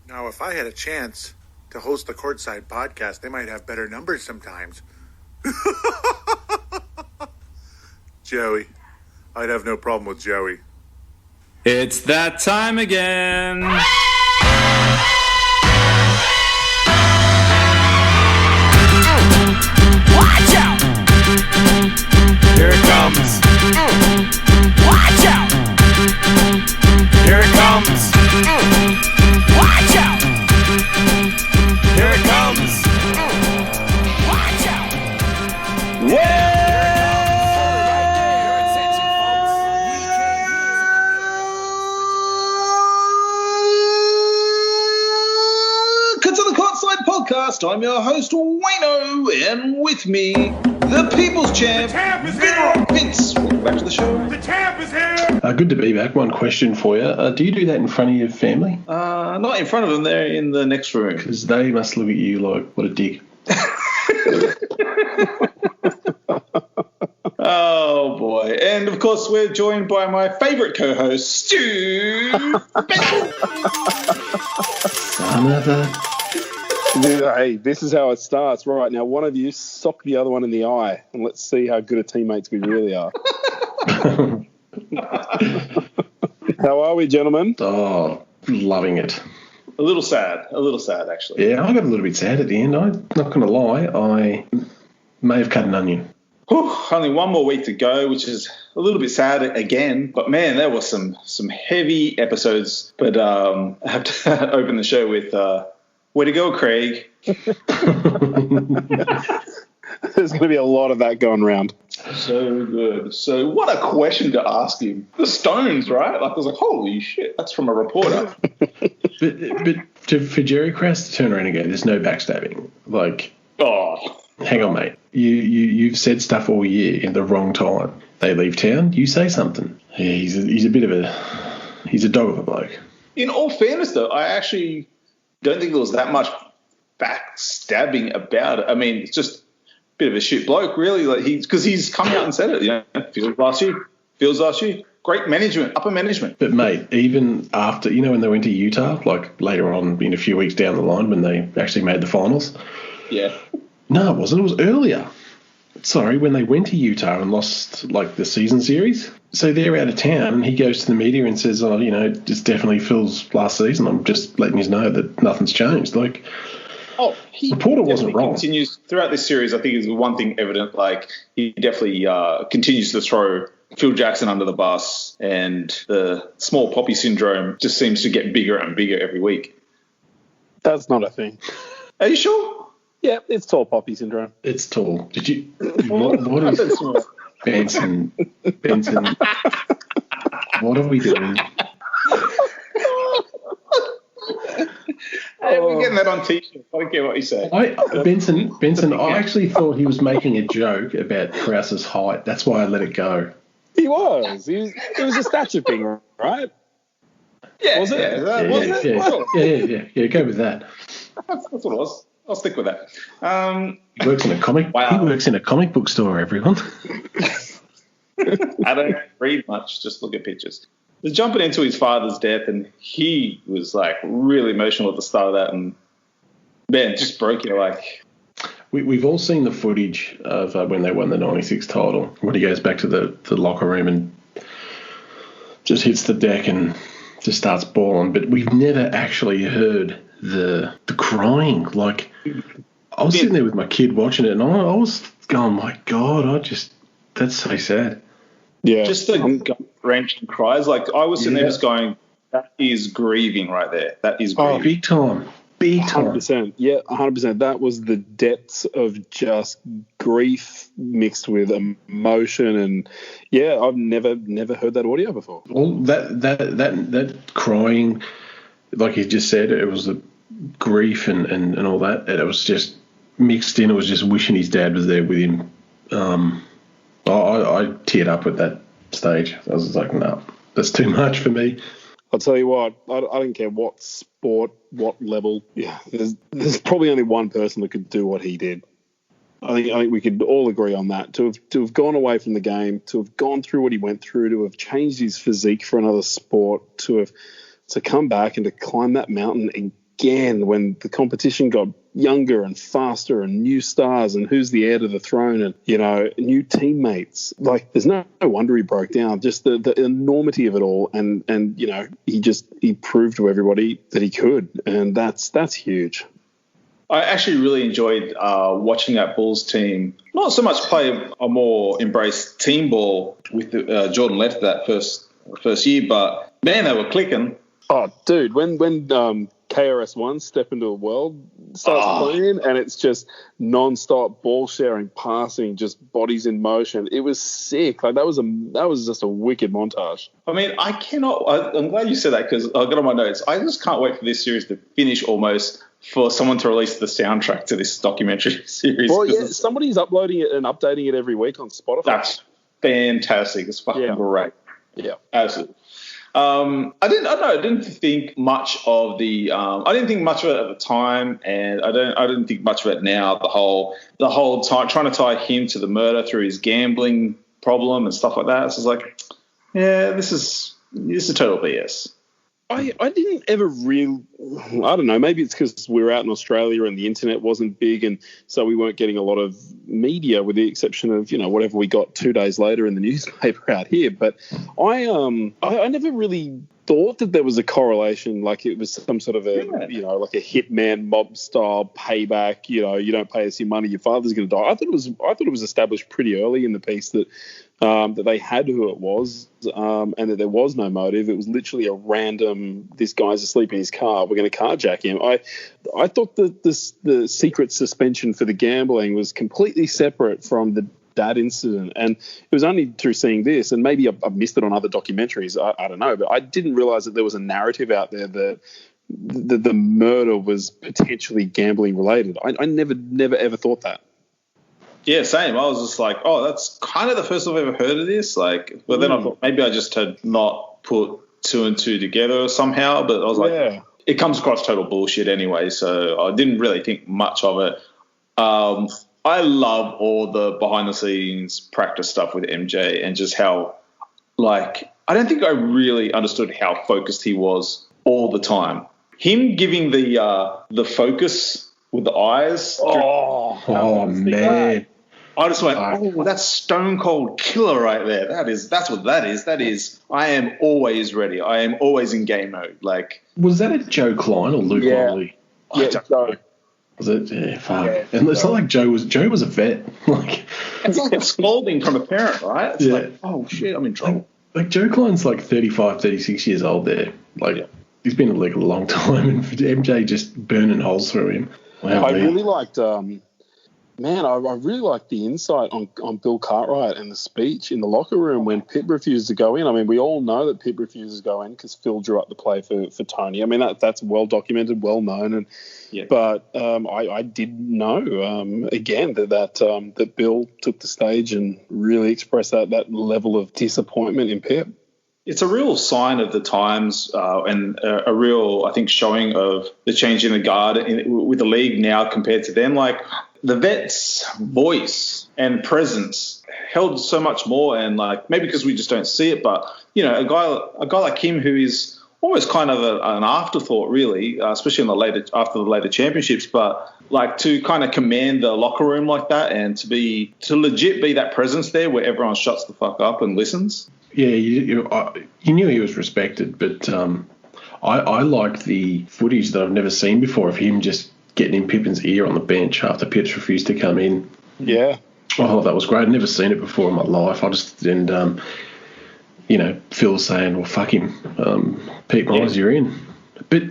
Now, if I had a chance to host the Crtsde podcast, they might have better numbers sometimes. Joey. I'd have no problem with Joey. It's that time again. Watch out! Here it comes. Watch out! Here it comes. Watch out! Here it comes. Watch out! Welcome to the Crtsde Podcast. I'm your host, Wayno, and with me, the People's Champ, Vince. Welcome back to the show. The champ is here. Good to be back. One question for you. Do you do that in front of your family? Not in front of them, they're in the next room. Because they must look at you like, what a dick. Oh, boy. And, of course, we're joined by my favourite co-host, Steve Kerr. Son of a... Hey, this is how it starts. Right, now one of you sock the other one in the eye and let's see how good a teammates we really are. How are we, gentlemen? Oh, loving it. A little sad, actually. Yeah, I got a little bit sad at the end. I'm not going to lie. I may have cut an onion. Whew, only one more week to go, which is a little bit sad again. But, man, there was some heavy episodes. But I have to open the show with... way to go, Craig. There's going to be a lot of that going around. So good. So what a question to ask him. The Stones, right? Like, I was like, holy shit, that's from a reporter. But for Jerry Krause to turn around and go, there's no backstabbing. Like, Oh, hang on, mate. You've said stuff all year in the wrong time. They leave town, you say something. Yeah, he's a bit of a... He's a dog of a bloke. in all fairness, though, I actually don't think there was that much backstabbing about it. I mean, it's just a bit of a shit bloke, really. Like because he's come out and said it. You know, feels last year. Great management, upper management. But, mate, even after, you know, when they went to Utah, like later on in a few weeks down the line when they actually made the finals? Yeah. No, it wasn't. It was earlier. Sorry, when they went to Utah and lost, like, the season series. So they're out of town, and he goes to the media and says, oh, you know, it's definitely Phil's last season. I'm just letting you know that nothing's changed. Like, Reporter wasn't wrong. Continues throughout this series, I think, is one thing evident. Like, he definitely continues to throw Phil Jackson under the bus, and the small poppy syndrome just seems to get bigger and bigger every week. That's not a thing. Are you sure? Yeah, it's tall poppy syndrome. It's tall. Did you... What is... Benson, what are we doing? Hey, we're getting that on T-shirt. I don't care what you say. Benson, I actually thought he was making a joke about Krause's height. That's why I let it go. He was. It was a stature thing, right? Yeah. Was it? Yeah, go with that. That's what it was. I'll stick with that. He works in a comic. Wow. He works in a comic book store. Everyone. I don't read much. Just look at pictures. He's jumping into his father's death, and he was like really emotional at the start of that, and man, just broke you. Like, we've all seen the footage of when they won the '96 title. When he goes back to the locker room and just hits the deck and just starts bawling, but we've never actually heard the crying. Like, I was sitting there with my kid watching it, and I was going, my God, that's so sad. Yeah. just the gut-wrenching cries. Like, I was sitting there just going, that is grieving right there. That is grieving. Oh, big time. 100%. Yeah, 100%. That was the depths of just grief mixed with emotion, and yeah, I've never heard that audio before. Well, that crying, like you just said, it was the grief and all that, and it was just mixed in. It was just wishing his dad was there with him. I teared up at that stage. I was like, no, that's too much for me. I'll tell you what, I don't care what sport, what level. Yeah, there's probably only one person that could do what he did. I think we could all agree on that. To have gone away from the game, to have gone through what he went through, to have changed his physique for another sport, to come back and to climb that mountain again when the competition got younger and faster and new stars and who's the heir to the throne and, new teammates. Like, there's no wonder he broke down. Just the enormity of it all. And he proved to everybody that he could. And that's huge. I actually really enjoyed watching that Bulls team not so much play a more embraced team ball with Jordan left that first year, but, man, they were clicking. Oh, dude, when KRS-One step into a world starts playing and it's just non-stop ball sharing, passing, just bodies in motion. It was sick. Like that was just a wicked montage. I mean, I'm glad you said that because I got on my notes. I just can't wait for this series to finish almost for someone to release the soundtrack to this documentary series. Well, yeah, somebody's uploading it and updating it every week on Spotify. That's fantastic. It's fucking great. Yeah, absolutely. I didn't think much of the. I didn't think much of it at the time, and I didn't think much of it now. The whole time trying to tie him to the murder through his gambling problem and stuff like that. So it's like, yeah, this is total BS. I didn't ever I don't know, maybe it's because we were out in Australia and the internet wasn't big and so we weren't getting a lot of media with the exception of, whatever we got 2 days later in the newspaper out here. But I never really thought that there was a correlation, like it was some sort of like a hitman mob style payback, you don't pay us your money, your father's going to die. I thought it was established pretty early in the piece that they had who it was and that there was no motive. It was literally a random, this guy's asleep in his car, we're going to carjack him. I thought that the secret suspension for the gambling was completely separate from the dad incident, and it was only through seeing this, and maybe I've missed it on other documentaries, I don't know, but I didn't realize that there was a narrative out there that the murder was potentially gambling related. I never ever thought that. Yeah, same. I was just like, oh, that's kind of the first I've ever heard of this. Like, but then I thought maybe I just had not put 2 and 2 together somehow. But I was like, it comes across total bullshit anyway. So I didn't really think much of it. I love all the behind the scenes practice stuff with MJ and just how, like, I don't think I really understood how focused he was all the time. Him giving the focus with the eyes. Oh man. I just went, that's stone cold killer right there. That's what that is. That is, I am always ready. I am always in game mode. Like, was that a Joe Klein or Luke Riley? Yeah, Joe. Was it? Yeah, fuck. Yeah, and it's not like Joe was a vet. Like, it's like a scolding from a parent, right? It's like, oh shit, I'm in trouble. Like Joe Klein's like 35, 36 years old there. Like, he's been in the league a long time, and MJ just burning holes through him. Wow, I really liked. I really liked the insight on Bill Cartwright and the speech in the locker room when Pitt refused to go in. I mean, we all know that Pitt refuses to go in because Phil drew up the play for Tony. I mean, that's well documented, well known. But I did know, again, that Bill took the stage and really expressed that level of disappointment in Pitt. It's a real sign of the times and a real, I think, showing of the change in the guard with the league now compared to then. Like, the vet's voice and presence held so much more, and like maybe because we just don't see it, but a guy like him who is almost kind of an afterthought, really, especially after the later championships. But like to kind of command the locker room like that, and to legit be that presence there where everyone shuts the fuck up and listens. Yeah, you knew he was respected, but I liked the footage that I've never seen before of him just getting in Pippen's ear on the bench after Pips refused to come in. Yeah. Oh, that was great. I'd never seen it before in my life. Phil saying, well, fuck him. Pete Myers, you're in. But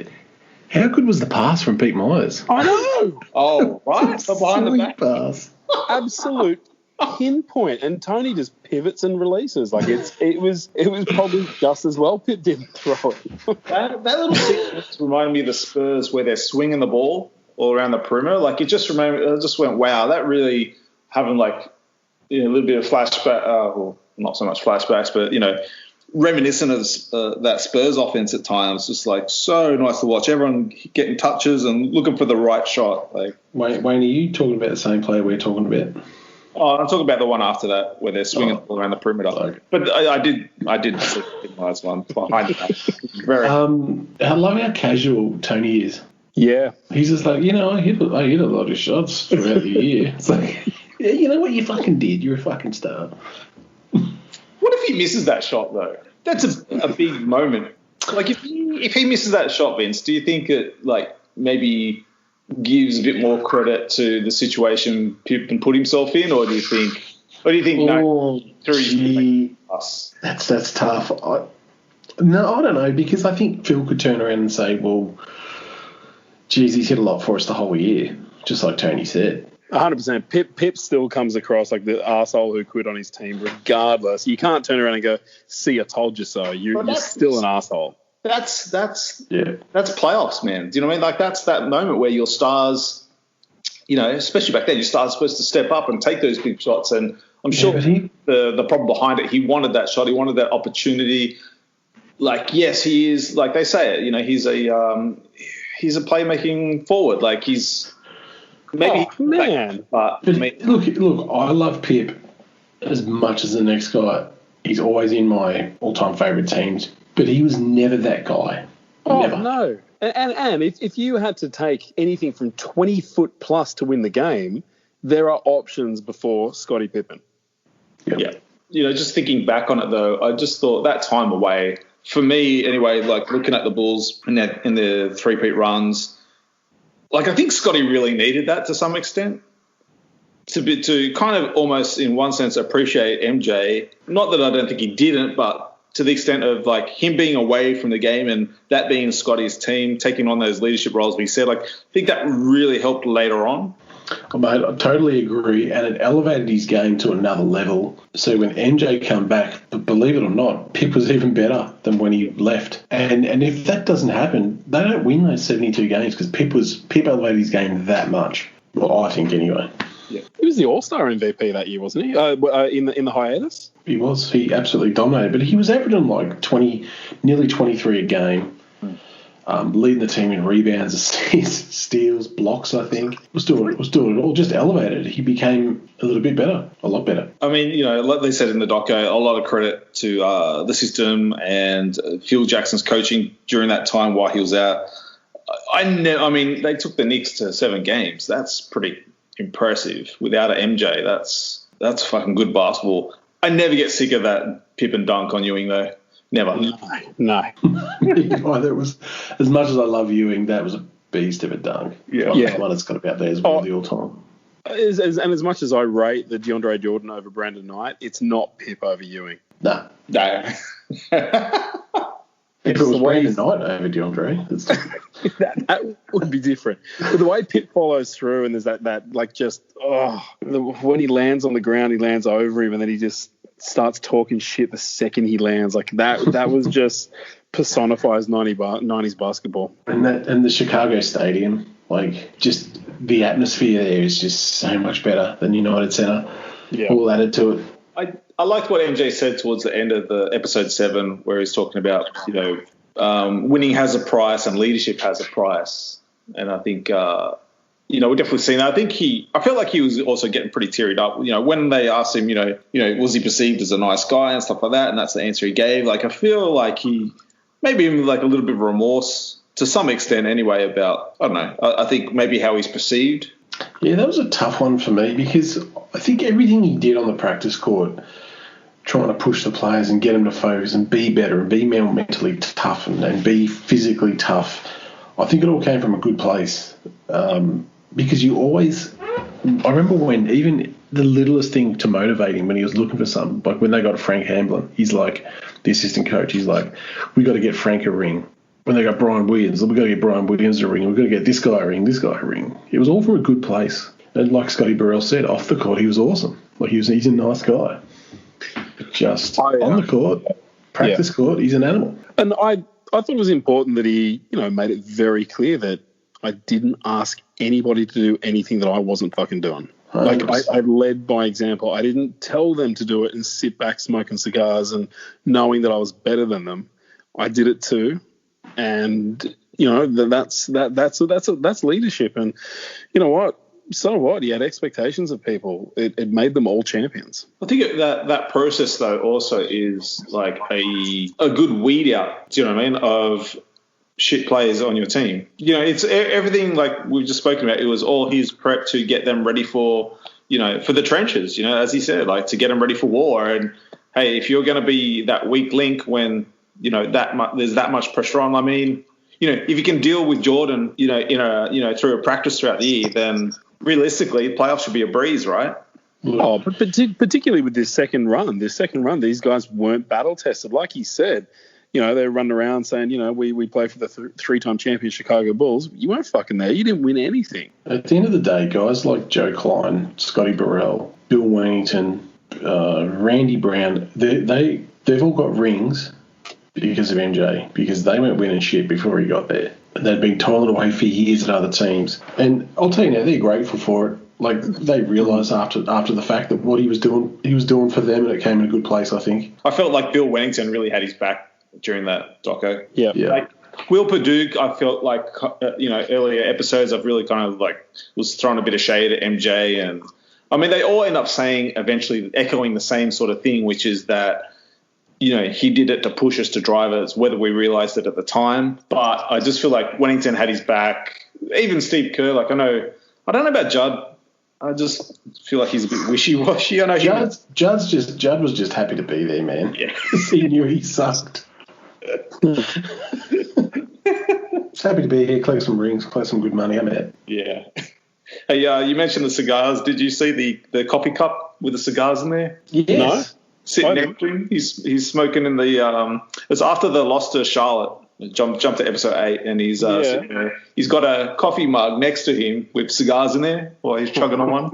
how good was the pass from Pete Myers? I know. Oh, right. The behind the back pass. Absolute pinpoint. And Tony just pivots and releases. Like it was probably just as well Pitt didn't throw it. that little sequence reminded me of the Spurs where they're swinging the ball all around the perimeter. Like it just went, wow, that really having like a little bit of flashback, well, not so much flashbacks, but reminiscent of that Spurs offense at times. Just like so nice to watch. Everyone getting touches and looking for the right shot. Like, Wayne, are you talking about the same player we're talking about? Oh, I'm talking about the one after that where they're swinging all around the perimeter. Okay. But I did see the nice one behind that. Very. I love how casual Tony is. Yeah. He's just like, I hit a lot of shots throughout the year. It's like, yeah, you know what? You fucking did. You're a fucking star. What if he misses that shot, though? That's a big moment. Like, if he misses that shot, Vince, do you think it, like, maybe gives a bit more credit to the situation Pippen put himself in, or do you think that's tough. I don't know, because I think Phil could turn around and say, well, geez, he's hit a lot for us the whole year, just like Tony said. 100%. Pip still comes across like the arsehole who quit on his team regardless. You can't turn around and go, see, I told you so. You're still an arsehole. That's playoffs, man. Do you know what I mean? Like, that's that moment where your stars, especially back then, your stars are supposed to step up and take those big shots. And I'm sure the problem behind it, he wanted that shot. He wanted that opportunity. Like, yes, he is, like they say it, he's a playmaking forward. Like, he's maybe man. But look, I love Pip as much as the next guy. He's always in my all-time favourite teams, but he was never that guy. Never. No. And if you had to take anything from 20 foot plus to win the game, there are options before Scottie Pippen. Yep. Yeah. Just thinking back on it, though, I just thought that time away, for me anyway, like looking at the Bulls in the three-peat runs, like I think Scottie really needed that to some extent to kind of almost in one sense appreciate MJ. Not that I don't think he didn't, but to the extent of like him being away from the game and that being Scottie's team, taking on those leadership roles we said, like I think that really helped later on. Oh, mate, I totally agree, and it elevated his game to another level. So when MJ came back, believe it or not, Pip was even better than when he left. And if that doesn't happen, they don't win those 72 games because Pip elevated his game that much. Well, I think anyway. Yeah. He was the All-Star MVP that year, wasn't he? In the hiatus? He was. He absolutely dominated, but he was averaging like nearly 23 a game. Leading the team in rebounds, steals, blocks, I think. Was doing it all, just elevated. He became a little bit better, a lot better. I mean, like they said in the doco, a lot of credit to the system and Phil Jackson's coaching during that time while he was out. I mean, they took the Knicks to 7 games. That's pretty impressive. Without an MJ, that's fucking good basketball. I never get sick of that Pippen dunk on Ewing, though. Never. No. That was, as much as I love Ewing, that was a beast of a dunk. Yeah. The one that's got about there as one of the all-time. And as much as I rate the DeAndre Jordan over Brandon Knight, it's not Pip over Ewing. No. If it was Brandon Knight over DeAndre, that would be different. But the way Pip follows through and there's that like just, when he lands on the ground, he lands over him and then he just starts talking shit the second he lands. Like that was just personifies 90s basketball. And the Chicago Stadium, like just the atmosphere there is just so much better than United Center. Yeah. All added to it. I liked what MJ said towards the end of the episode 7 where he's talking about, winning has a price and leadership has a price. And I think, we've definitely seen that. I felt like he was also getting pretty teared up. When they asked him, was he perceived as a nice guy and stuff like that, and that's the answer he gave. Like, I feel like he maybe even like a little bit of remorse to some extent anyway about, I don't know, I think maybe how he's perceived. Yeah, that was a tough one for me because I think everything he did on the practice court, trying to push the players and get them to focus and be better and be more mentally tough and be physically tough, I think it all came from a good place. Because you always, I remember when even the littlest thing to motivate him when he was looking for something, like when they got Frank Hamblin, he's like, the assistant coach, he's like, we got to get Frank a ring. When they got Brian Williams, we got to get Brian Williams a ring. We've got to get this guy a ring, this guy a ring. It was all from a good place. And like Scotty Burrell said, off the court, he was awesome. Like he's a nice guy. But just on the court, practice court, he's an animal. And I thought it was important that he, made it very clear that I didn't ask anybody to do anything that I wasn't fucking doing. Like I led by example. I didn't tell them to do it and sit back smoking cigars and knowing that I was better than them. I did it too, and that's leadership. And you know what? So what? He had expectations of people. It made them all champions. I think that process though also is like a good weed out. Do you know what I mean? Of shit players on your team. You know, it's everything like we've just spoken about. It was all his prep to get them ready for, you know, for the trenches, you know, as he said, like to get them ready for war. And, hey, if you're going to be that weak link when, you know, there's that much pressure on, I mean, you know, if you can deal with Jordan, you know, through a practice throughout the year, then realistically playoffs should be a breeze, right? Oh, but particularly with this second run, these guys weren't battle tested. Like he said, you know, they run around saying, you know, we play for the three-time champion Chicago Bulls. You weren't fucking there. You didn't win anything. At the end of the day, guys like Joe Klein, Scotty Burrell, Bill Wennington, Randy Brown, they've all got rings because of MJ, because they weren't winning shit before he got there. They'd been toiled away for years at other teams. And I'll tell you now, they're grateful for it. Like, they realised after the fact that what he was doing for them, and it came in a good place, I think. I felt like Bill Wennington really had his back during that doco. Yeah. Like, Will Perdue, I felt like, you know, earlier episodes I've really kind of like was throwing a bit of shade at MJ. And, I mean, they all end up saying eventually, echoing the same sort of thing, which is that, you know, he did it to push us to drive us, whether we realised it at the time. But I just feel like Wennington had his back. Even Steve Kerr, like I don't know about Judd. I just feel like he's a bit wishy-washy. I know Judd was just happy to be there, man. Yeah. He knew he sucked. Just happy to be here, collect some rings, collect some good money. I'm out. Yeah. Hey, you mentioned the cigars. Did you see the coffee cup with the cigars in there? Yes. No? Sitting next to him. He's smoking in the it's after the loss to Charlotte. Jump to episode 8, and he's sitting there. He's got a coffee mug next to him with cigars in there while he's chugging on one.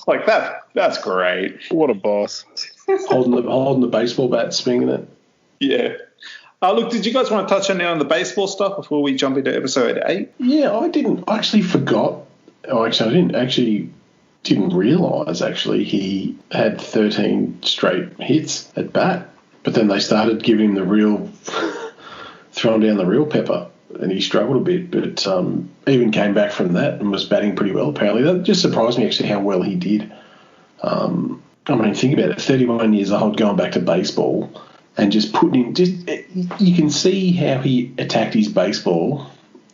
Like that's great. What a boss. holding the baseball bat, swinging it. Yeah. Look, did you guys want to touch on the baseball stuff before we jump into episode 8? Yeah, I didn't. I actually forgot. Oh, actually, I didn't realise he had 13 straight hits at bat. But then they started giving him throwing down the real pepper, and he struggled a bit. But even came back from that and was batting pretty well, apparently. That just surprised me, actually, how well he did. I mean, think about it, 31 years old, going back to baseball and just putting him, you can see how he attacked his baseball,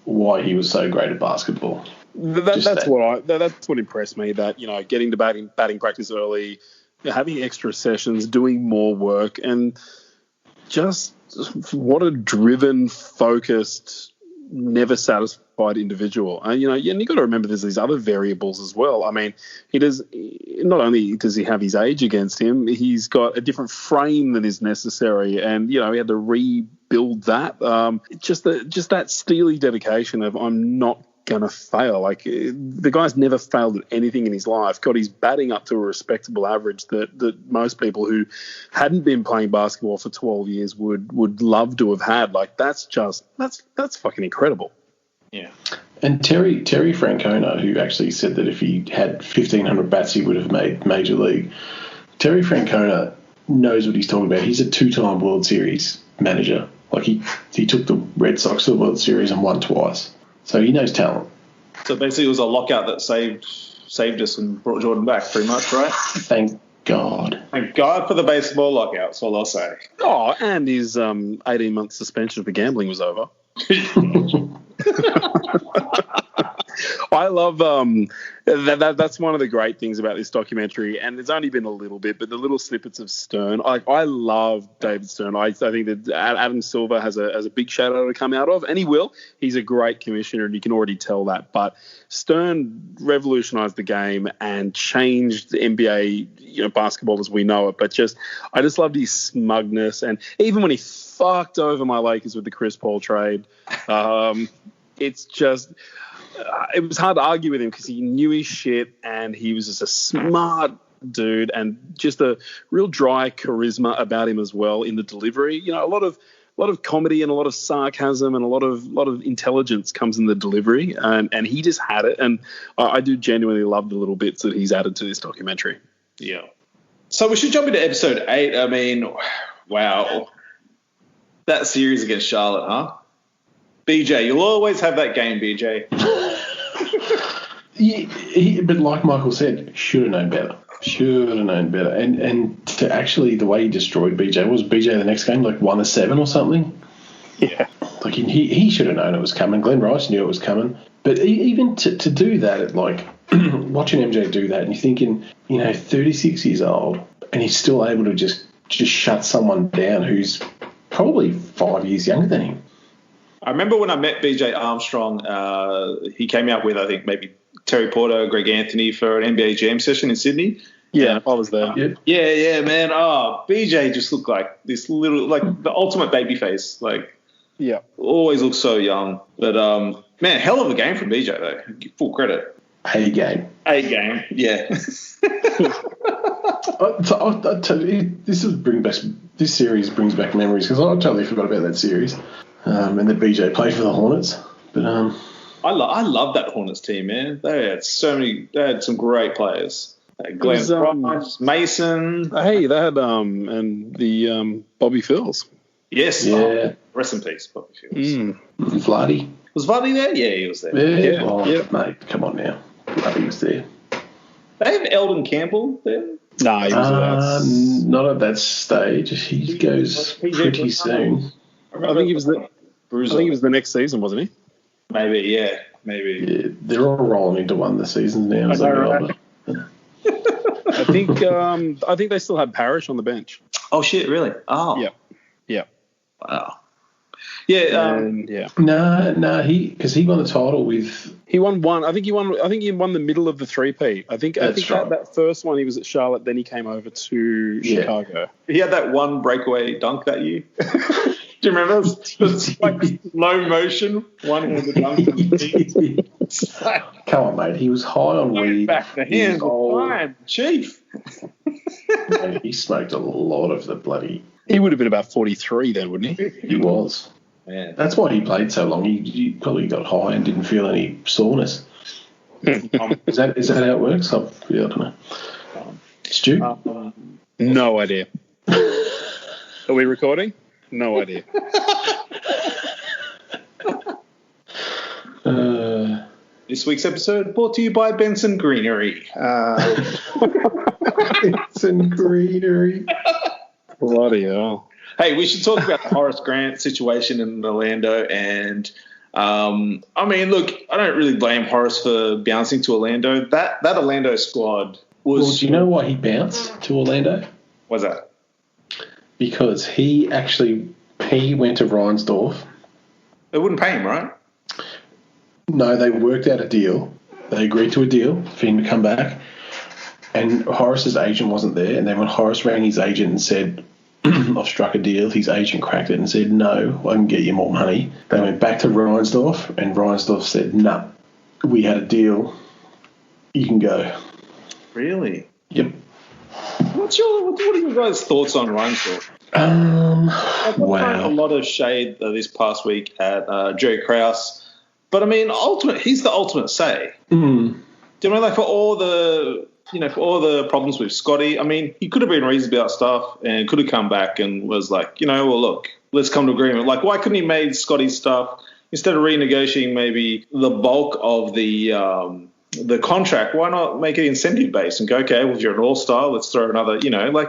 why he was so great at basketball. That's what impressed me, that, you know, getting to batting practice early, having extra sessions, doing more work, and just what a driven, focused, never satisfied individual. And you got to remember there's these other variables as well. I mean, not only does he have his age against him, he's got a different frame than is necessary, and he had to rebuild that. Just that steely dedication of, I'm not gonna fail. Like, the guy's never failed at anything in his life. Got his batting up to a respectable average that most people who hadn't been playing basketball for 12 years would love to have had. Like, that's fucking incredible. Yeah. And Terry Francona, who actually said that if he had 1,500 bats, he would have made Major League. Terry Francona knows what he's talking about. He's a 2-time World Series manager. Like, he took the Red Sox to the World Series and won twice. So he knows talent. So basically it was a lockout that saved us and brought Jordan back, pretty much, right? Thank God. Thank God for the baseball lockout, that's all I'll say. Oh, and his 18-month suspension for gambling was over. I love that's one of the great things about this documentary, and it's only been a little bit, but the little snippets of Stern. I love David Stern. I think that Adam Silver has a big shout out to come out of, and he will. He's a great commissioner, and you can already tell that. But Stern revolutionized the game and changed the NBA, basketball as we know it. But I just loved his smugness, and even when he fucked over my Lakers with the Chris Paul trade, it's just. It was hard to argue with him because he knew his shit, and he was just a smart dude and just a real dry charisma about him as well in the delivery. A lot of comedy and a lot of sarcasm and a lot of intelligence comes in the delivery, and he just had it. And I do genuinely love the little bits that he's added to this documentary. Yeah. So we should jump into episode 8. I mean, wow, that series against Charlotte, huh? BJ, you'll always have that game, BJ. But like Michael said, should have known better. And to actually, the way he destroyed BJ, was BJ the next game like 1-7 or something? Yeah. Like he should have known it was coming. Glenn Rice knew it was coming. But even to do that, like watching MJ do that, and you're thinking, 36 years old, and he's still able to just shut someone down who's probably 5 years younger than him. I remember when I met BJ Armstrong, he came out with, I think, maybe Terry Porter, Greg Anthony for an NBA Jam session in Sydney. Yeah, I was there. Yeah, man. Oh, BJ just looked like this little, like the ultimate baby face. Like, Yeah. always looks so young. But, man, hell of a game from BJ, though. Full credit. A game, yeah. I'll tell you, this series brings back memories because I totally forgot about that series, and that BJ played for the Hornets. But I love that Hornets team, man. They had some great players. Glenn Rice, Mason. Hey, they had and the Bobby Phils. Yes. Yeah. Oh, rest in peace, Bobby Fields. Vladdy. Was Vladdy there? Yeah, he was there. Yeah, Yeah. Mate, come on now. Vladdy was there. They have Eldon Campbell there. Nah, he was Not at that stage. He goes pretty soon. I think he was the next season, wasn't he? Maybe, yeah, maybe. Yeah, they're all rolling into one this season now. As they get older. I think they still had Parrish on the bench. Oh shit, really? Oh, Yeah. wow. Yeah, Yeah. No, because he won the title with. He won one. I think he won the middle of the 3-peat. I think Right. that first one he was at Charlotte. Then he came over to Chicago. he had that one breakaway dunk that year. Do you remember? It was like slow motion, one-handed dunk. Come on, mate. He was high on weed. Back the hands old. of time, chief. Man, he smoked a lot of the bloody. He would have been about 43 then, wouldn't he? He was. Man. That's why he played so long. He probably got high and didn't feel any soreness. Is that how it works? I don't know. Stu? No idea. Are we recording? No idea. This week's episode brought to you by Benson Greenery. Benson Greenery. Bloody hell. Hey, we should talk about the Horace Grant situation in Orlando. And, I mean, look, I don't really blame Horace for bouncing to Orlando. That Orlando squad was... Well, do you know why he bounced to Orlando? What's that? Because he went to Reinsdorf. They wouldn't pay him, right? No, they worked out a deal. They agreed to a deal for him to come back. And Horace's agent wasn't there. And then when Horace rang his agent and said, I've struck a deal, his agent cracked it and said, no, I can get you more money. They went back to Reinsdorf, and Reinsdorf said, no, we had a deal. You can go. Really? Yep. What are your guys' thoughts on Reinsdorf? Wow. A lot of shade this past week at Jerry Krause. But, I mean, he's the ultimate say. Mm. Do you know, like, for all the problems with Scotty, I mean, he could have been reasonable about stuff and could have come back and was like, well, look, let's come to agreement. Like, why couldn't he made Scotty's stuff, instead of renegotiating maybe the bulk of the contract, why not make it incentive-based and go, okay, well, if you're an all-star, let's throw another,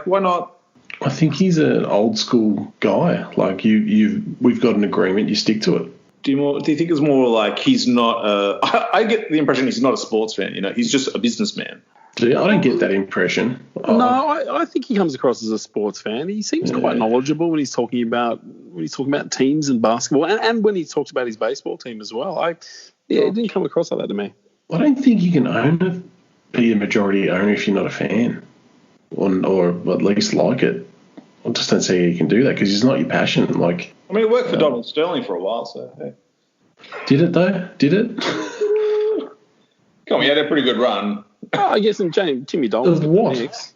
why not? I think he's an old-school guy. Like, we've got an agreement, you stick to it. Do you think it's more like he's not I get the impression he's not a sports fan, he's just a businessman. I don't get that impression. No, I think he comes across as a sports fan. He seems quite knowledgeable when he's talking about teams and basketball, and when he talks about his baseball team as well. It didn't come across like that to me. I don't think you can be a majority owner if you're not a fan, or at least like it. I just don't see how you can do that because it's not your passion. Like, I mean, it worked for Donald Sterling for a while, so hey. Did it though? Did it? Come on, he had a pretty good run. I guess and Timmy Dalton. Of what?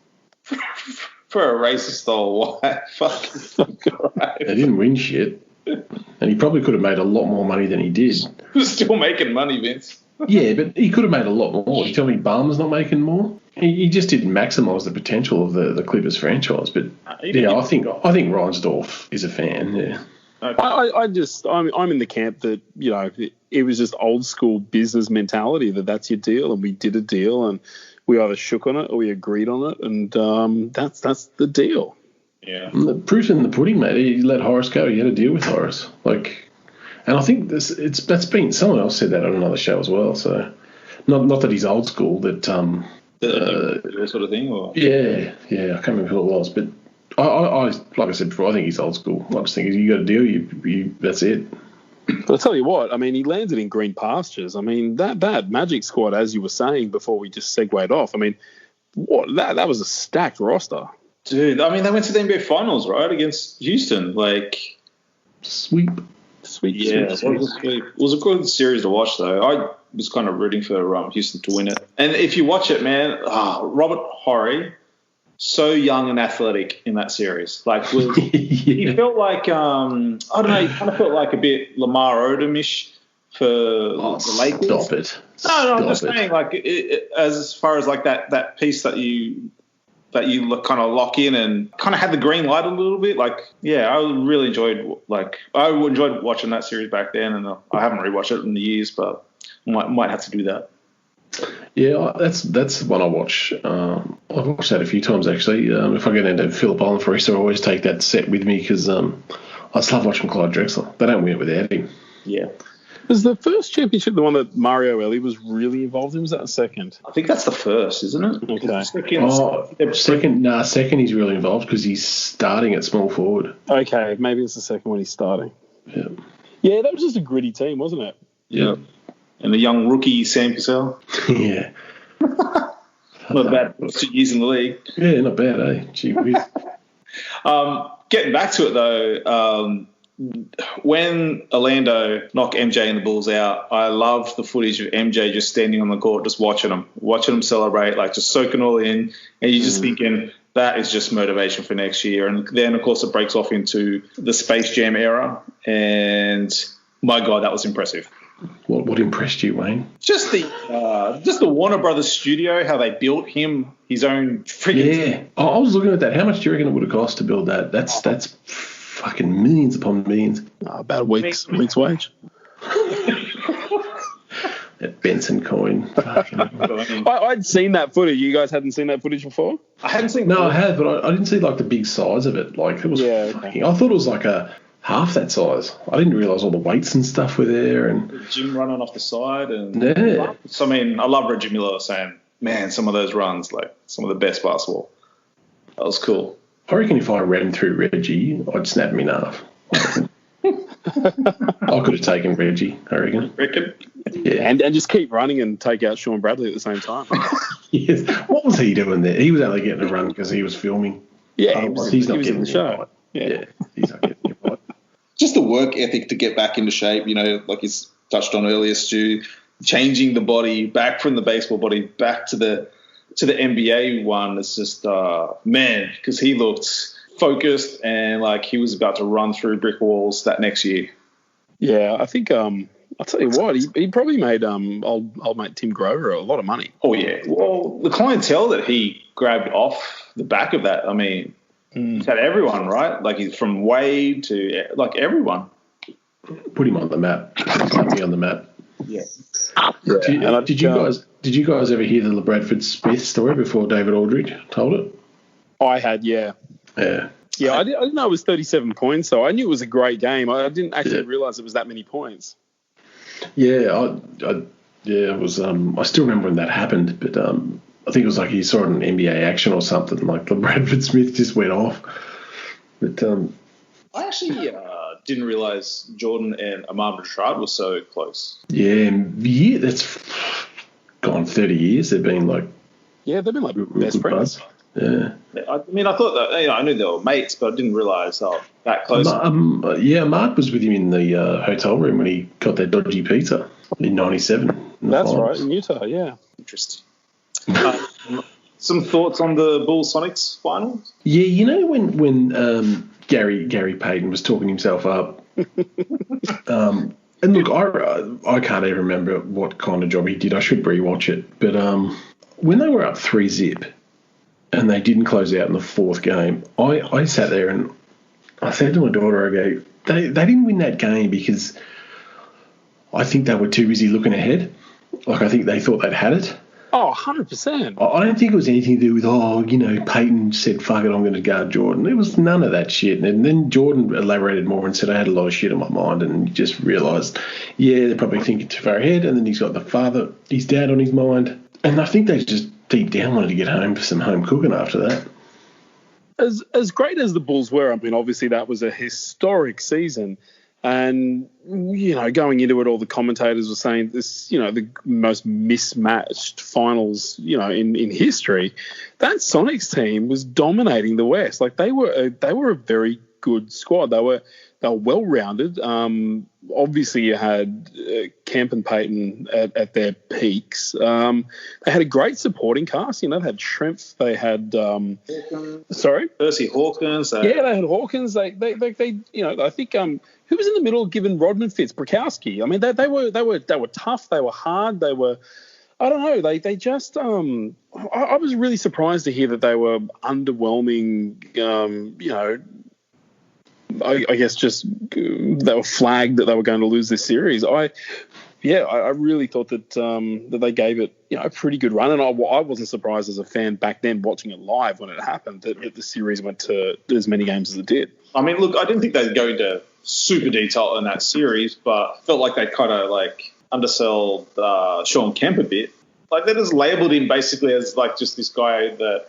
For a racist old white fucking guy. They didn't win shit. And he probably could have made a lot more money than he did. He was still making money, Vince. Yeah, but he could have made a lot more. You tell me Balmer's not making more? He just didn't maximise the potential of the Clippers franchise. But I think Reinsdorf is a fan, yeah. I'm in the camp that, it was just old school business mentality that's your deal, and we did a deal and we either shook on it or we agreed on it, and that's the deal. Yeah. And the proof in the pudding, mate. He let Horace go. He had a deal with Horace. Like, And I think that's been, someone else said that on another show as well. So not that he's old school, that sort of thing, or yeah, I can't remember who it was, but I like I said before, I think he's old school. I just think you got a deal, you that's it. But I'll tell you what, I mean, he landed in green pastures. I mean, that Magic squad, as you were saying before we just segued off, I mean, that was a stacked roster. dude. I mean, they went to the NBA Finals, right, against Houston. Like, Sweep. yeah, it was a good series to watch, though. I was kind of rooting for Houston to win it. And if you watch it, man, Robert Horry, so young and athletic in that series. Like, he felt like, I don't know, he kind of felt like a bit Lamar Odom-ish for the Lakers. Stop it. No, I'm just saying, like, as far as like that piece that you kind of lock in and kind of had the green light a little bit. Like, yeah, I really enjoyed watching that series back then, and I haven't rewatched it in the years, but might have to do that. Yeah, that's one I watch. I've watched that a few times actually. If I get into Phillip Island for Easter, I always take that set with me because I just love watching Clyde Drexler. They don't win it without him. Yeah. Was the first championship the one that Mario Ellie was really involved in? Was that the second? I think that's the first, isn't it? Okay. Second he's really involved because he's starting at small forward. Okay, maybe it's the second one he's starting. Yeah. Yeah, that was just a gritty team, wasn't it? Yeah. And the young rookie Sam Cassell. Yeah. Not bad. 2 years in the league. Yeah, not bad, eh? Gee whiz. Getting back to it though, when Orlando knocked MJ and the Bulls out, I loved the footage of MJ just standing on the court, just watching them celebrate, like just soaking all in, and you're just thinking that is just motivation for next year. And then of course it breaks off into the Space Jam era, and my God, that was impressive. What impressed you, Wayne? Just the Warner Brothers studio, how they built him his own freaking. Yeah, I was looking at that. How much do you reckon it would have cost to build that? That's fucking millions upon millions. About a week's wage. That Benson coin. I'd seen that footage. You guys hadn't seen that footage before? I hadn't seen. No, I had, but I didn't see like the big size of it. Like it was. Yeah, fucking, I thought it was like a half that size. I didn't realise all the weights and stuff were there, and The gym running off the side, and yeah. So, I mean, I love Reggie Miller saying, "Man, some of those runs, like some of the best basketball." That was cool. I reckon if I ran through Reggie, I'd snap him in half. I could have taken Reggie, I reckon. Yeah. And just keep running and take out Sean Bradley at the same time. Yes. What was he doing there? He was only getting a run because he was filming. Yeah, He's not he was getting in the show. Yeah, he's not getting it right. Just the work ethic to get back into shape, you know, like he's touched on earlier, Stu, changing the body back from the baseball body back to the NBA one. It's just, man, because he looked focused and like he was about to run through brick walls that next year. Yeah, I think I'll tell you what, he probably made old mate Tim Grover a lot of money. Oh, yeah. Well, the clientele that he grabbed off the back of that, I mean, he's had everyone, right? Like he's from Wade to like everyone. Put him on the map. Put me on the map. Yeah. Did you guys ever hear the LeBradford Smith story before David Aldridge told it? I had, yeah. Yeah. Yeah, I didn't know it was 37 points, so I knew it was a great game. I didn't actually realise it was that many points. Yeah, it was. I still remember when that happened, but I think it was like he saw it in NBA action or something. Like the Bradford Smith just went off. But I actually didn't realise Jordan and Ahmad Rashad were so close. Yeah, that's gone 30 years. They've been like they've been like best friends. Yeah. I mean, I thought that I knew they were mates, but I didn't realise they were that close. Mark was with him in the hotel room when he got that dodgy pizza in '97. That's right, in Utah. Yeah. Interesting. Some thoughts on the Bulls Sonics finals? Yeah, you know when Gary Payton was talking himself up. And look, I can't even remember what kind of job he did. I should rewatch it. But when they were up 3-0 and they didn't close out in the fourth game, I sat there and I said to my daughter, I go, they didn't win that game because I think they were too busy looking ahead. Like I think they thought they'd had it. Oh, 100%. I don't think it was anything to do with, Peyton said, fuck it, I'm going to guard Jordan. There was none of that shit. And then Jordan elaborated more and said, I had a lot of shit on my mind, and he just realised, they're probably thinking too far ahead. And then he's got his dad on his mind. And I think they just deep down wanted to get home for some home cooking after that. As great as the Bulls were, I mean, obviously that was a historic season. And, going into it, all the commentators were saying this, the most mismatched finals, in history. That Sonics team was dominating the West. Like they were a very good squad. They were well-rounded. Obviously, you had Kemp and Peyton at their peaks. They had a great supporting cast. They had Shrimp. They had Percy Hawkins. They had Hawkins. They I think who was in the middle giving Rodman fits? Bukowski. I mean, they were tough. They were hard. They were. I don't know. They just. I was really surprised to hear that they were underwhelming. I guess just they were flagged that they were going to lose this series. I really thought that that they gave it a pretty good run, and I wasn't surprised as a fan back then watching it live when it happened that the series went to as many games as it did. I mean, look, I didn't think they'd go into super detail in that series, but felt like they kind of undersold Sean Kemp a bit. Like they just labelled him basically as just this guy that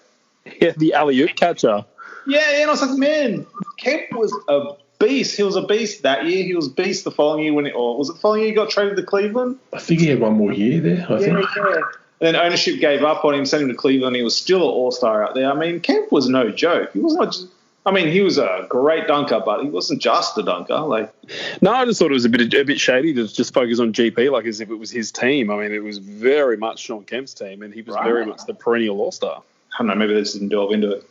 the alley-oop catcher. Yeah, and I was like, man, Kemp was a beast. He was a beast that year. He was a beast the following year was it the following year he got traded to Cleveland? I think he had one more year there, I think. Yeah. And then ownership gave up on him, sent him to Cleveland. He was still an all-star out there. I mean, Kemp was no joke. He was not just... I mean, he was a great dunker, but he wasn't just a dunker. No, I just thought it was a bit shady to just focus on GP, as if it was his team. I mean, it was very much Sean Kemp's team, and he was very much the perennial all-star. I don't know, maybe they just didn't delve into it.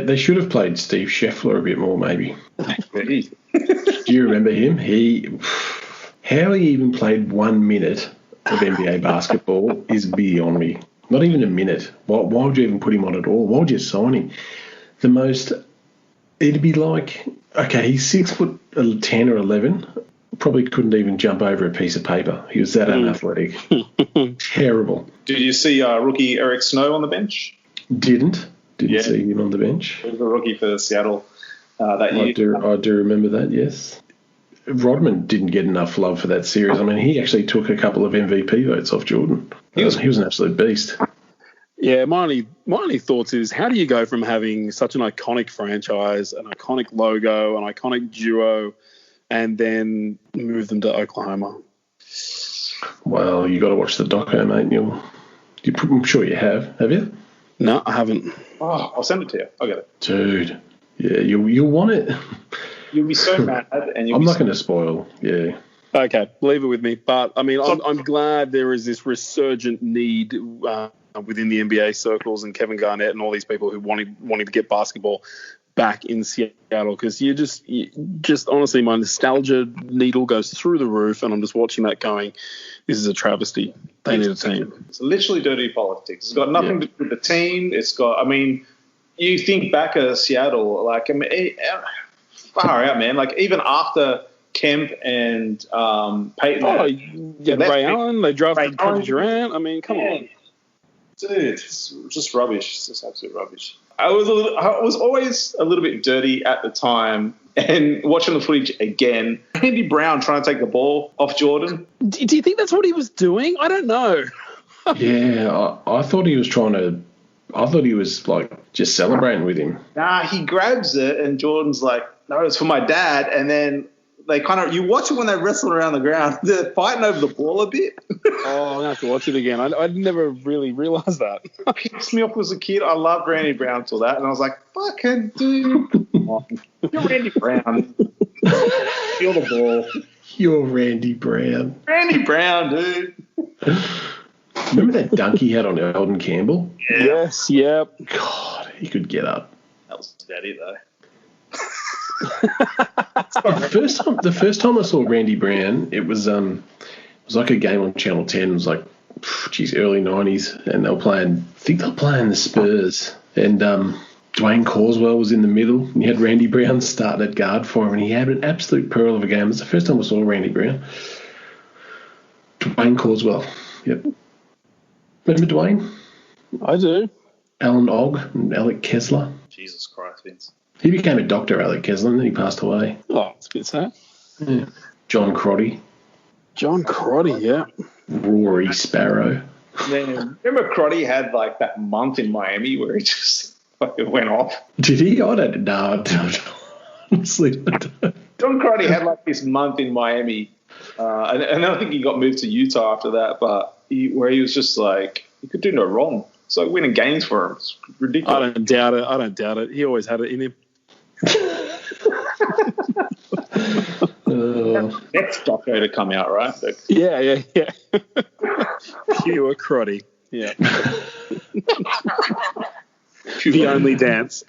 They should have played Steve Scheffler a bit more, maybe. Do you remember him? How he even played 1 minute of NBA basketball is beyond me. Not even a minute. Why would you even put him on at all? Why would you sign him? It'd be like, okay, he's 6'10" or 11. Probably couldn't even jump over a piece of paper. He was that unathletic. Terrible. Did you see rookie Eric Snow on the bench? Didn't see him on the bench. He was a rookie for Seattle that year. I do remember that, yes. Rodman didn't get enough love for that series. I mean, he actually took a couple of MVP votes off Jordan. He was an absolute beast. Yeah, my only thoughts is, how do you go from having such an iconic franchise, an iconic logo, an iconic duo, and then move them to Oklahoma? Well, you got to watch the doco, mate. I'm sure you have. Have you? No, I haven't. Oh, I'll send it to you. I'll get it. Dude, yeah, you'll want it. You'll be so mad, and I'm not going to spoil. Yeah. Okay, leave it with me. But I mean, I'm glad there is this resurgent need within the NBA circles and Kevin Garnett and all these people who wanting to get basketball back in Seattle, because you just honestly, my nostalgia needle goes through the roof, and I'm just watching that going, this is a travesty. They need a team. It's literally dirty politics. It's got nothing to do with the team. It's got, I mean, you think back at Seattle, far out, man. Even after Kemp and Peyton. Ray Allen. They drafted Kevin Durant. I mean, come on. Dude, it's just rubbish. It's just absolute rubbish. I was always a little bit dirty at the time, and watching the footage again, Randy Brown trying to take the ball off Jordan. Do you think that's what he was doing? I don't know. Yeah, I thought he was just celebrating with him. Nah, he grabs it, and Jordan's like, no, it's for my dad. And then they you watch it when they wrestle around the ground. They're fighting over the ball a bit. Oh, I'm going to have to watch it again. I never really realised that. It pissed me off as a kid. I loved Randy Brown till that. And I was like, fucking dude. You're Randy Brown. Feel the ball. You're Randy Brown. Randy Brown, dude. Remember that dunk he had on Eldon Campbell? Yeah. Yes, yep. God, he could get up. That was daddy, though. The first time I saw Randy Brown, it was like a game on Channel 10. It was like, early 90s, and they were playing the Spurs, and Dwayne Carswell was in the middle, and you had Randy Brown starting at guard for him, and he had an absolute pearl of a game. It's the first time I saw Randy Brown. Dwayne Carswell, yep. Remember Dwayne? I do. Alan Ogg and Alec Kessler. Jesus Christ, Vince. He became a doctor, Alec Kessler, and then he passed away. Oh, it's a bit sad. Yeah. John Crotty. John Crotty, yeah. Rory Sparrow. Man, remember Crotty had like that month in Miami where he just fucking went off? Did he? I don't know. Honestly, I don't. John Crotty had like this month in Miami, and I think he got moved to Utah after that, but where he was just like, he could do no wrong. It's like winning games for him. It's ridiculous. I don't doubt it. He always had it in him. Next doco to come out, right? Yeah. Pure Crotty. Yeah. The only dance.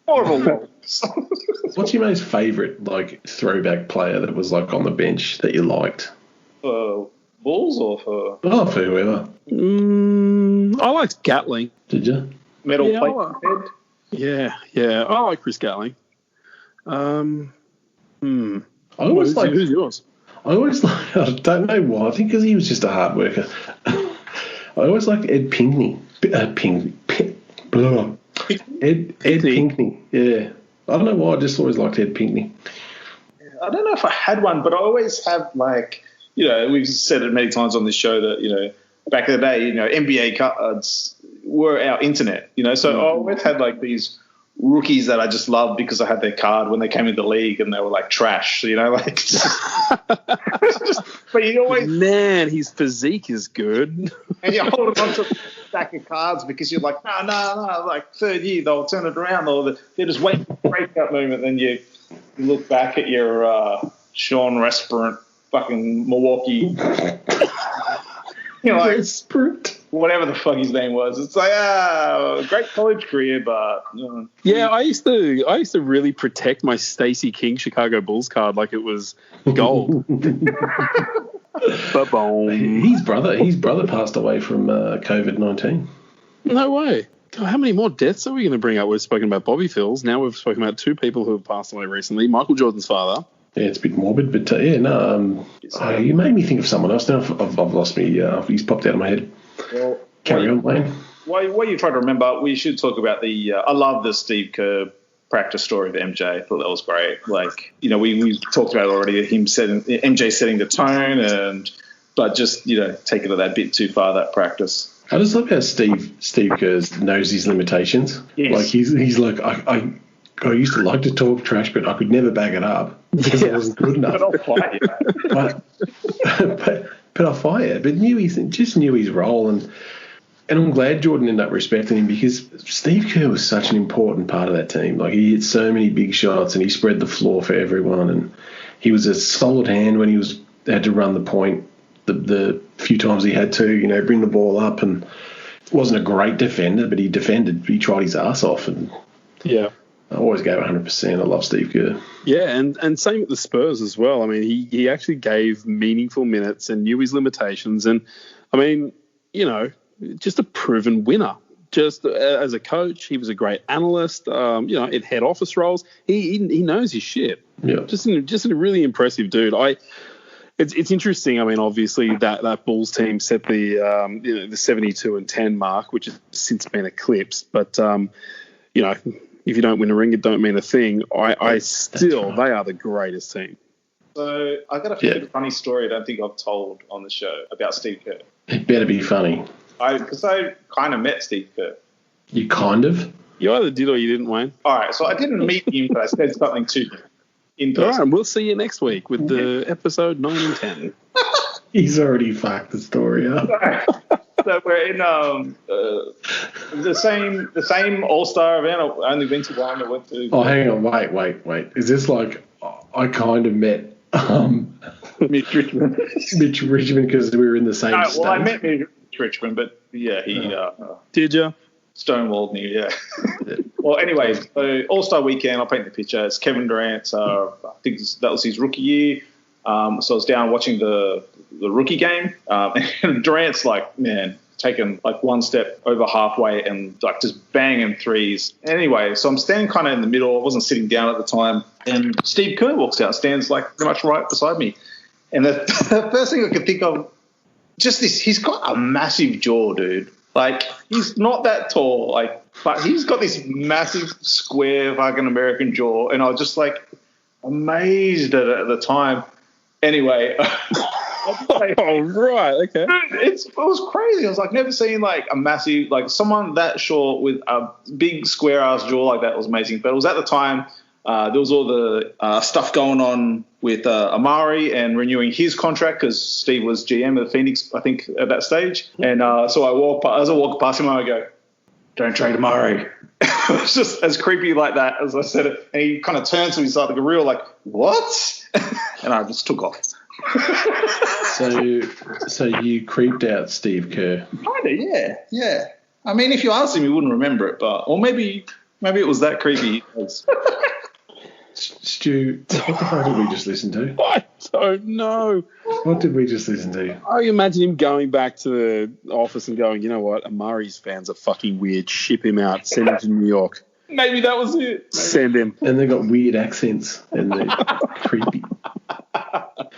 Horrible. What's your most favourite like throwback player that was like on the bench that you liked? Bulls or for? Oh, for whoever. I liked Gatling. Did you? Metal Yeah, plate head? Yeah. I like Chris Gatling. I always like. Who's yours? I always like. I don't know why. I think because he was just a hard worker. I always liked Ed Pinkney. Ed Pinkney. Yeah. I don't know why. I just always liked Ed Pinkney. I don't know if I had one, but I always have like, we've said it many times on this show that, back in the day, NBA cards were our internet, so I always had like these rookies that I just loved because I had their card when they came into the league and they were like trash, like but you always, man, his physique is good. And you're holding on to a stack of cards because you're like, no, like third year they'll turn it around, or they're just waiting for the breakout moment. Then you look back at your Sean Respirant fucking Milwaukee, whatever the fuck his name was. It's like, great college career, but yeah, I used to really protect my Stacey King Chicago Bulls card like it was gold. His brother passed away from COVID-19. No way. God, how many more deaths are we going to bring up? We've spoken about Bobby Phil's. Now we've spoken about two people who have passed away recently. Michael Jordan's father. Yeah, it's a bit morbid, but you made me think of someone else now. I've lost me. He's popped out of my head. Well, carry on, Wayne. While you try to remember, we should talk about I love the Steve Kerr practice story of MJ. I thought that was great. Like, we talked about it already, MJ setting the tone, but just, taking it that bit too far, that practice. I just love how Steve Kerr knows his limitations. Yes. Like, he's like, I used to like to talk trash, but I could never back it up because it wasn't good enough. But I'll fight you. but I'll fight it. But just knew his role, and I'm glad Jordan ended up respecting him because Steve Kerr was such an important part of that team. Like, he hit so many big shots and he spread the floor for everyone, and he was a solid hand when he had to run the point. The few times he had to, bring the ball up, and wasn't a great defender, but he defended. He tried his ass off, and yeah. I always gave 100%. I love Steve Kerr. Yeah, and same with the Spurs as well. I mean, he actually gave meaningful minutes and knew his limitations. And, I mean, just a proven winner. Just as a coach, he was a great analyst. In head office roles, he knows his shit. Yeah, just a really impressive dude. It's interesting. I mean, obviously that Bulls team set the 72-10 mark, which has since been eclipsed. But if you don't win a ring, it don't mean a thing. They are the greatest team. So I got a funny story I don't think I've told on the show about Steve Kerr. It better be funny. Because I kind of met Steve Kerr. You kind of? You either did or you didn't, Wayne. All right, so I didn't meet him, but I said something to him in person. All right, we'll see you next week with the episode 9 and 10. He's already fucked the story up. So we're in the same All-Star event. I've only been to one. I went to. Oh, hang on, wait. Is this like I kind of met Mitch Richmond? Mitch Richmond because we were in the same state. Well, I met Mitch Richmond, but yeah, he did you? Stonewalled me, yeah. Well, anyways, so All-Star weekend. I'll paint the picture. It's Kevin Durant. I think that was his rookie year. So I was down watching the rookie game, and Durant's like, man, taking like one step over halfway and like just banging threes. Anyway, so I'm standing kind of in the middle. I wasn't sitting down at the time, and Steve Kerr walks out, stands like pretty much right beside me, And the first thing I could think of, just this, he's got a massive jaw, dude. Like, he's not that tall, like, but he's got this massive, square, fucking American jaw, and I was just, like, amazed at it at the time. Anyway. Oh, right, okay. It was crazy. I was, like, never seen, like, a massive, like, someone that short with a big, square-ass jaw like that was amazing. But it was at the time, there was all the stuff going on with Amari and renewing his contract because Steve was GM of the Phoenix, I think, at that stage. And so as I walk past him, I go, "Don't trade Amari." It was just as creepy like that as I said it. And he kind of turned to me, like a real, like, "What?" And I just took off. So you creeped out Steve Kerr. Kinda, yeah. I mean, if you asked him, he wouldn't remember it, or maybe it was that creepy. Stu, what the fuck did we just listen to? I don't know. What did we just listen to? I imagine him going back to the office and going, "You know what? Amari's fans are fucking weird. Ship him out. Send him to New York. Maybe that was it. Maybe. Send him." And they've got weird accents and they're creepy.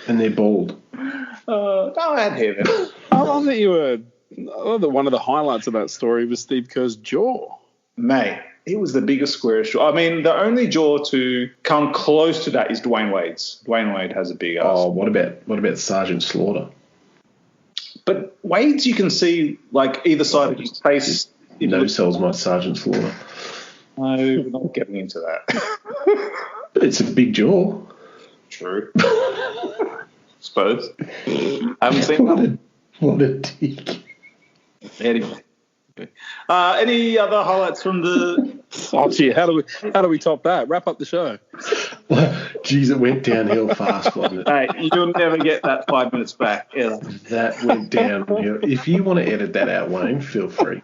And they're bald. Go ahead, Heaven. I love that one of the highlights of that story was Steve Kerr's jaw. Mate, it was the biggest, squarest jaw. I mean, the only jaw to come close to that is Dwayne Wade's. Dwayne Wade has a big ass. Oh, what about Sergeant Slaughter? But Wade's, you can see, like, either side of his face. No sells my Sergeant Slaughter. No, we're not getting into that. But it's a big jaw. True. Suppose. I haven't seen that. What a dick. Anyway. Any other highlights from the... Oh, gee, how do we top that? Wrap up the show. Jeez, it went downhill fast, wasn't it? Hey, you'll never get that 5 minutes back. Yeah. That went downhill. If you want to edit that out, Wayne, feel free.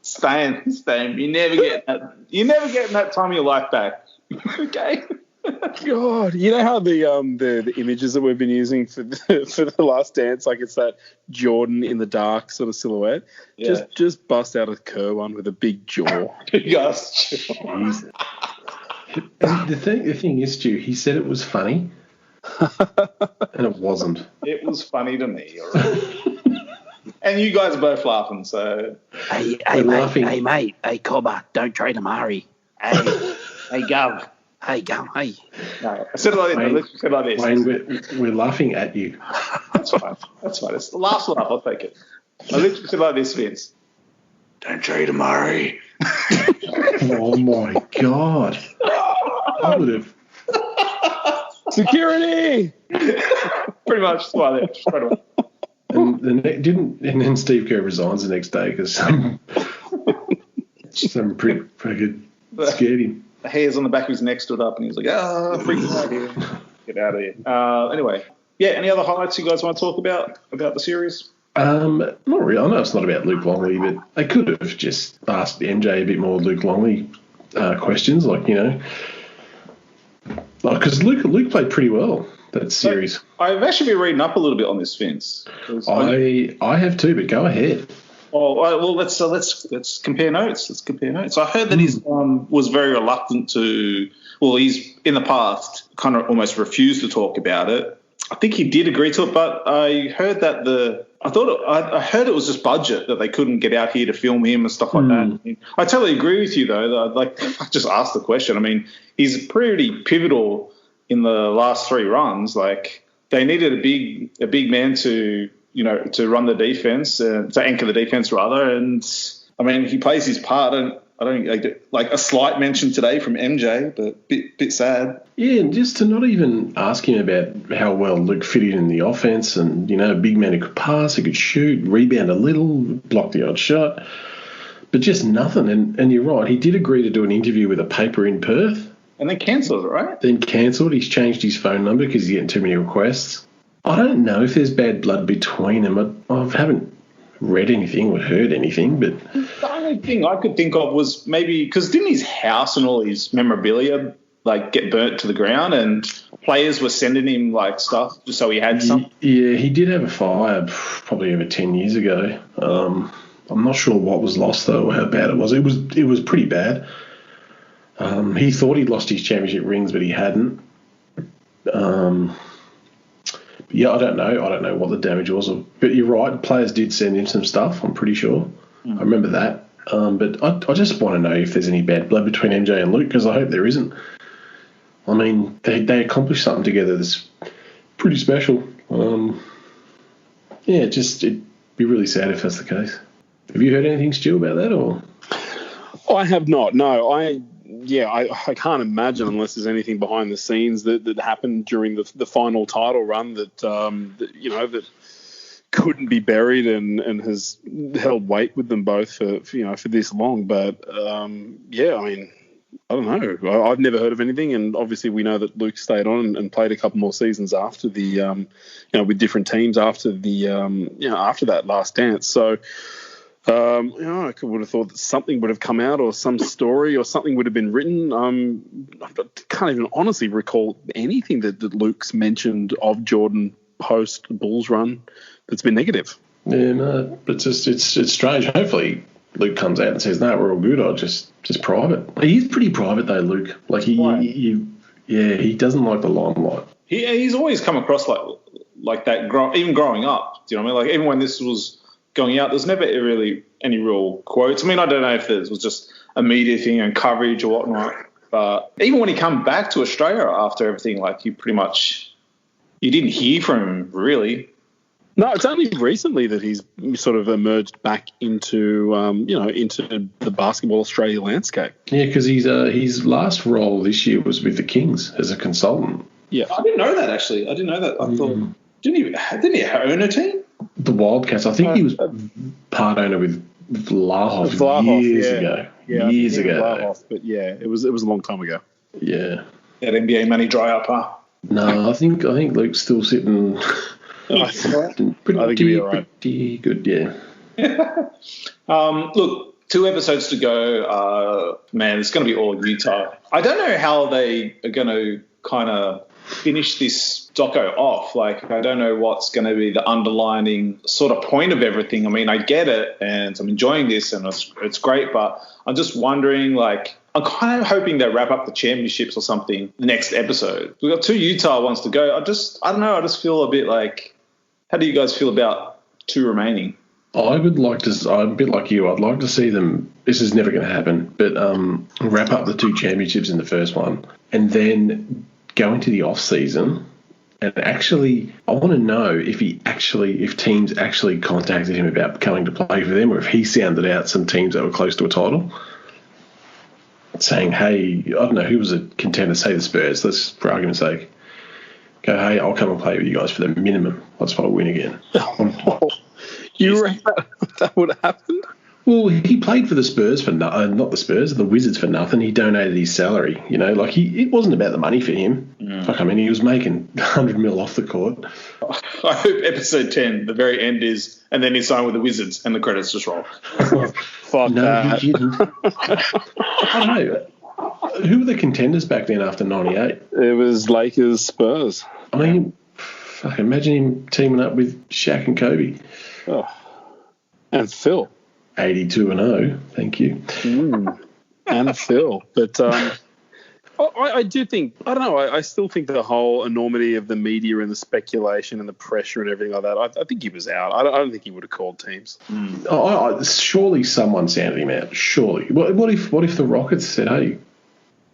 Same. You never get that. You never get that time of your life back. Okay. God, you know how the images that we've been using for the Last Dance, like it's that Jordan in the dark sort of silhouette. Yeah. Just bust out a Kerr one with a big jaw. Yes. Jesus. The thing is, Stu, he said it was funny, and it wasn't. It was funny to me, all right? And you guys are both laughing, so... Hey, laughing. mate. Hey, Cobber, don't trade Amari. Hey, Gov. Hey, Gov, hey. No, I said it like this. I said it like this. Wayne, we're laughing at you. That's fine. It's the last laugh. I'll take it. I literally said like this, Vince. Don't trade Amari. Oh, my God. I would have... Security! Pretty much. That's why they're straight away. And then Steve Kerr resigns the next day because some prick fucking scared him. The hairs on the back of his neck stood up, and he was like, freaking out here. Get out of here. Anyway, yeah, any other highlights you guys want to talk about the series? Not really. I know it's not about Luke Longley, but they could have just asked MJ a bit more Luke Longley questions, like, you know. Because Luke played pretty well that series. I've actually been reading up a little bit on this, Vince. I have too, but go ahead. Oh, well, let's compare notes. I heard that he's was very reluctant to. Well, he's in the past kind of almost refused to talk about it. I think he did agree to it, but I heard that I heard it was just budget that they couldn't get out here to film him and stuff like that. I totally agree with you though. Like, I just asked the question. I mean, he's pretty pivotal in the last three runs. Like, they needed a big man to run the defense, to anchor the defense rather. And I mean, he plays his part. And I don't like a slight mention today from MJ, but bit sad. Yeah, and just to not even ask him about how well Luke fitted in the offense, and a big man who could pass, who could shoot, rebound a little, block the odd shot, but just nothing. And you're right, he did agree to do an interview with a paper in Perth, and then cancelled it, right? Then cancelled. He's changed his phone number because he's getting too many requests. I don't know if there's bad blood between them. I haven't read anything or heard anything, but the only thing I could think of was maybe because didn't his house and all his memorabilia like get burnt to the ground, and players were sending him like stuff just so he had some. Yeah, he did have a fire probably over 10 years ago. I'm not sure what was lost though, or how bad it was. It was pretty bad. He thought he'd lost his championship rings, but he hadn't. But Yeah, I don't know what the damage was. But you're right, players did send him some stuff, I'm pretty sure. I remember that. But I just want to know if there's any bad blood between MJ and Luke, because I hope there isn't. I mean, they accomplished something together that's pretty special. It'd be really sad if that's the case. Have you heard anything, Stu, about that? Or I have not. No, I can't imagine, unless there's anything behind the scenes that happened during the final title run that couldn't be buried and has held weight with them both for this long. But I mean, I don't know. I've never heard of anything, and obviously we know that Luke stayed on and played a couple more seasons after the with different teams after the after that last dance. So I would have thought that something would have come out, or some story, or something would have been written. I can't even honestly recall anything that Luke's mentioned of Jordan post Bulls run that's been negative. Yeah, no, but it's strange. Hopefully Luke comes out and says, "No, we're all good." Or just private. He's pretty private though, Luke. Like he doesn't like the limelight. He's always come across like that. Even growing up, do you know what I mean? Like even when this was going out, there's never really any real quotes. I mean, I don't know if it was just a media thing and coverage or whatnot. But even when he came back to Australia after everything, like you didn't hear from him really. No, it's only recently that he's sort of emerged back into into the Basketball Australia landscape. Yeah, because his last role this year was with the Kings as a consultant. Yeah, I didn't know that actually. I didn't know that. I thought didn't he own a team? The Wildcats. I think he was part owner with Vlahoff years ago. Yeah, years ago. Vlahoff, but yeah, it was a long time ago. Yeah. That NBA money dry up, huh? No, I think Luke's still sitting. I think he'll be all right. Pretty good, yeah. Look, 2 episodes to go. Man, it's going to be all Utah. I don't know how they are going to kind of finish this doco off. Like, I don't know what's going to be the underlining sort of point of everything. I mean, I get it, and I'm enjoying this, and it's great, but I'm just wondering, like, I'm kind of hoping they wrap up the championships or something the next episode. We've got 2 Utah ones to go. I don't know. I just feel a bit like, how do you guys feel about 2 remaining? I would like to. I'm a bit like you. I'd like to see them. This is never going to happen, but wrap up the 2 championships in the first one, and then go into the off season. And actually, I want to know if teams actually contacted him about coming to play for them, or if he sounded out some teams that were close to a title, saying, "Hey, I don't know who was a contender. Say the Spurs. Let's, for argument's sake, go, hey, I'll come and play with you guys for the minimum. Let's try to win again." You reckon that would have happened? Well, he played for the Spurs for not the Spurs, the Wizards for nothing. He donated his salary. Like it wasn't about the money for him. Like, I mean, he was making $100 million off the court. I hope episode 10, the very end is, and then he signed with the Wizards, and the credits just roll. Fuck no, that. He didn't. I don't know. Who were the contenders back then after '98? It was Lakers, Spurs. I mean, imagine him teaming up with Shaq and Kobe. Oh. And Phil. 82-0. Thank you. And Phil. But I do think, I don't know, I still think the whole enormity of the media and the speculation and the pressure and everything like that, I think he was out. I don't think he would have called teams. Surely someone sounded him out. Surely. What if the Rockets said, hey,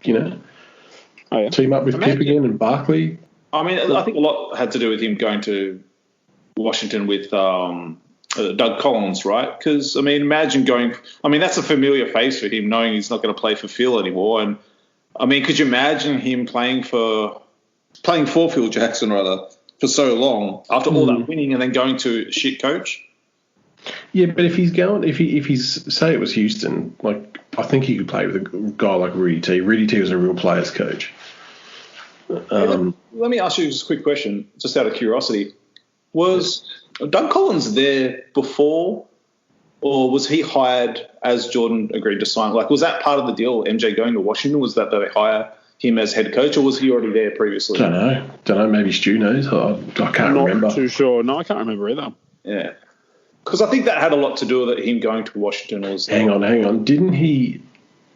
team up with Pip again and Barkley? I mean, I think a lot had to do with him going to Washington with Doug Collins, right? Because, I mean, imagine going – I mean, that's a familiar face for him, knowing he's not going to play for Phil anymore. And, I mean, could you imagine him playing for Phil Jackson, rather, for so long, after all that winning, and then going to a shit coach? Yeah, but if he's say it was Houston, like, I think he could play with a guy like Rudy T. Rudy T was a real players coach. Let me ask you just a quick question, just out of curiosity. Was Doug Collins there before, or was he hired as Jordan agreed to sign? Like, was that part of the deal, MJ going to Washington? Was that they hire him as head coach, or was he already there previously? Don't know. Maybe Stu knows. I can't remember. Not too sure. No, I can't remember either. Yeah. Because I think that had a lot to do with it, him going to Washington. Hang on. Didn't he...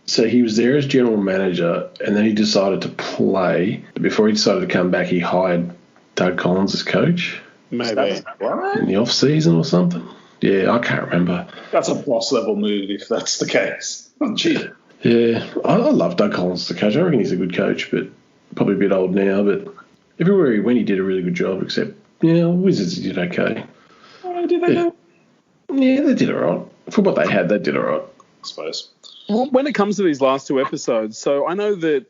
So he was there as general manager, and then he decided to play. Before he decided to come back, he hired Doug Collins as coach Maybe. What? in the off season or something. Yeah, I can't remember. That's a boss level move if that's the case. Gee. Yeah, I love Doug Collins as a coach. I reckon he's a good coach, but probably a bit old now. But everywhere he went, he did a really good job. Except, Wizards did okay. Did they go? Yeah, they did all right. For what they had, they did all right. I suppose. Well, when it comes to these last two episodes, so I know that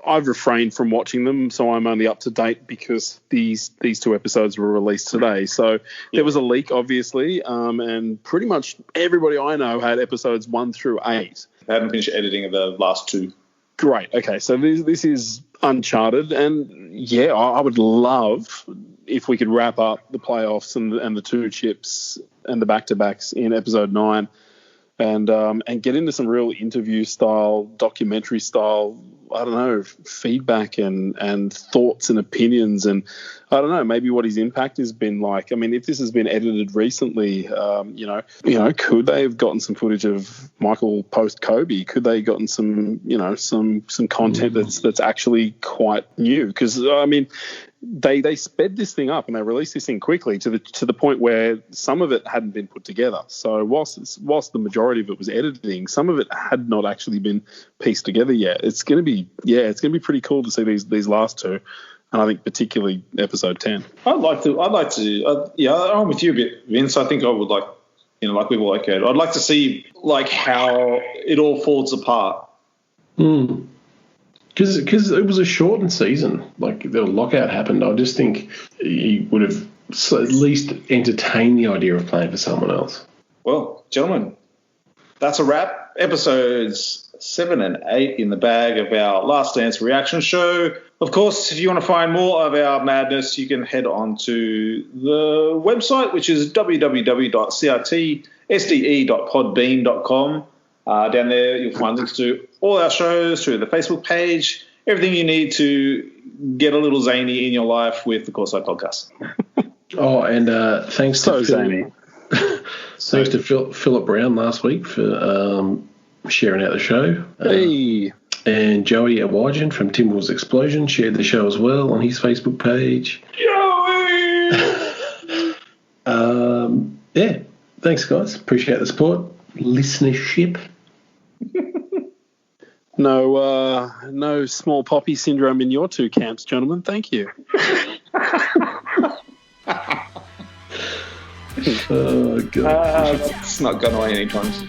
I've refrained from watching them, so I'm only up to date because these two episodes were released today. So there was a leak, obviously, and pretty much everybody I know had episodes 1 through 8. I haven't finished editing of the last 2. Great. Okay, so this is Uncharted, and yeah, I would love if we could wrap up the playoffs and the 2 chips and the back-to-backs in episode 9. And get into some real interview style, documentary style, I don't know, feedback and thoughts and opinions, and I don't know, maybe what his impact has been like. I mean, if this has been edited recently, could they have gotten some footage of Michael post Kobe? Could they have gotten some content that's actually quite new? Because I mean, they sped this thing up and they released this thing quickly to the point where some of it hadn't been put together. So whilst the majority of it was editing, some of it had not actually been pieced together yet. It's going to be pretty cool to see these last 2, and I think particularly episode 10. I'm with you a bit, Vince. I think I would like, like we've all echoed, I'd like to see like how it all falls apart. Because it was a shortened season. Like, the lockout happened. I just think he would have at least entertained the idea of playing for someone else. Well, gentlemen, that's a wrap. Episodes 7 and 8 in the bag of our Last Dance reaction show. Of course, if you want to find more of our madness, you can head on to the website, which is www.CRTDSE.podbean.com. Down there, you'll find links to all our shows, to the Facebook page, everything you need to get a little zany in your life with the Courtside Podcast. Oh, and thanks to zany. Thanks to Philip Brown last week for sharing out the show. Hey. And Joey Awajan from Timberwolves Explosion shared the show as well on his Facebook page. Joey! Yeah, thanks, guys. Appreciate the support. Listenership. No small poppy syndrome in your 2 camps, gentlemen. Thank you. Oh, God. It's not going away anytime soon.